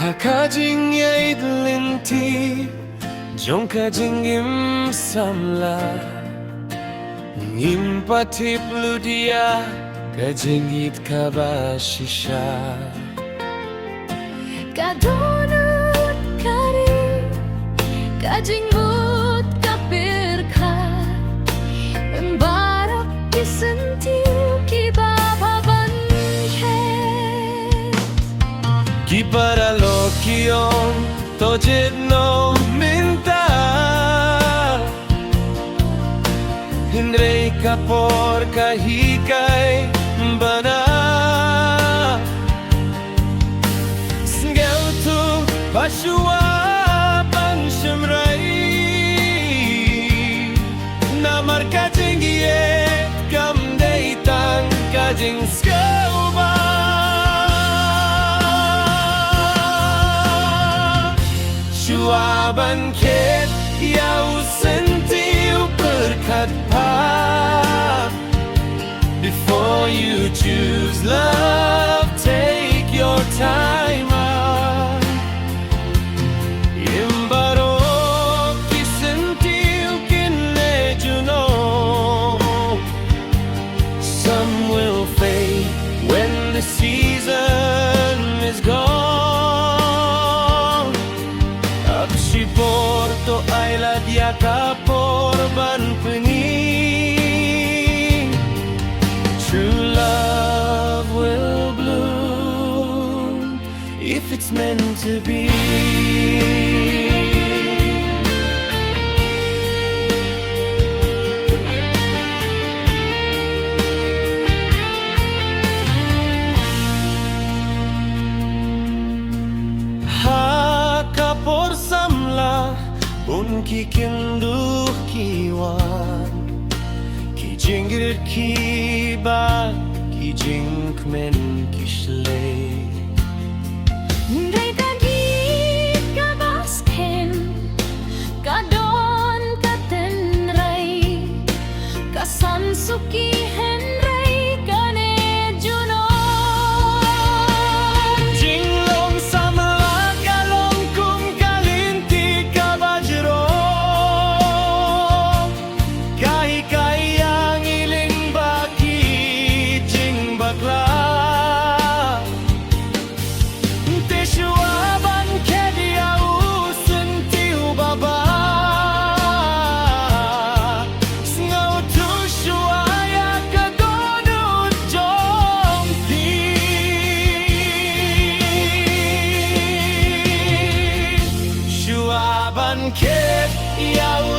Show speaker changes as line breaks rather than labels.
Haka jingïaid lynti, jong jingim samla, Ngim patip ludia, jingïaid kaba shisha.
Dohnud kari, jingmut pyrkhat, baroh Syntiew kiba
Paralok jong junom mynta, Hynrei kapor hikai bana, Sngewthuh Shuwa Namar jingïaid tang jingsngewbha. Shuwa Kheit Syntiew pyrkhat. Before you choose love, take your time out. Baroh Syntiew junom. Some will fade when the season is gone. Shipor to ailad kapor ban pening. True love will bloom if it's meant to be. Samla bun kikinduh kiwan, jingïaid kiba, jingmen kishlei.
Hynrei kabasken, kadon katenrei, kasansuki Hynrei kane junom. Kheit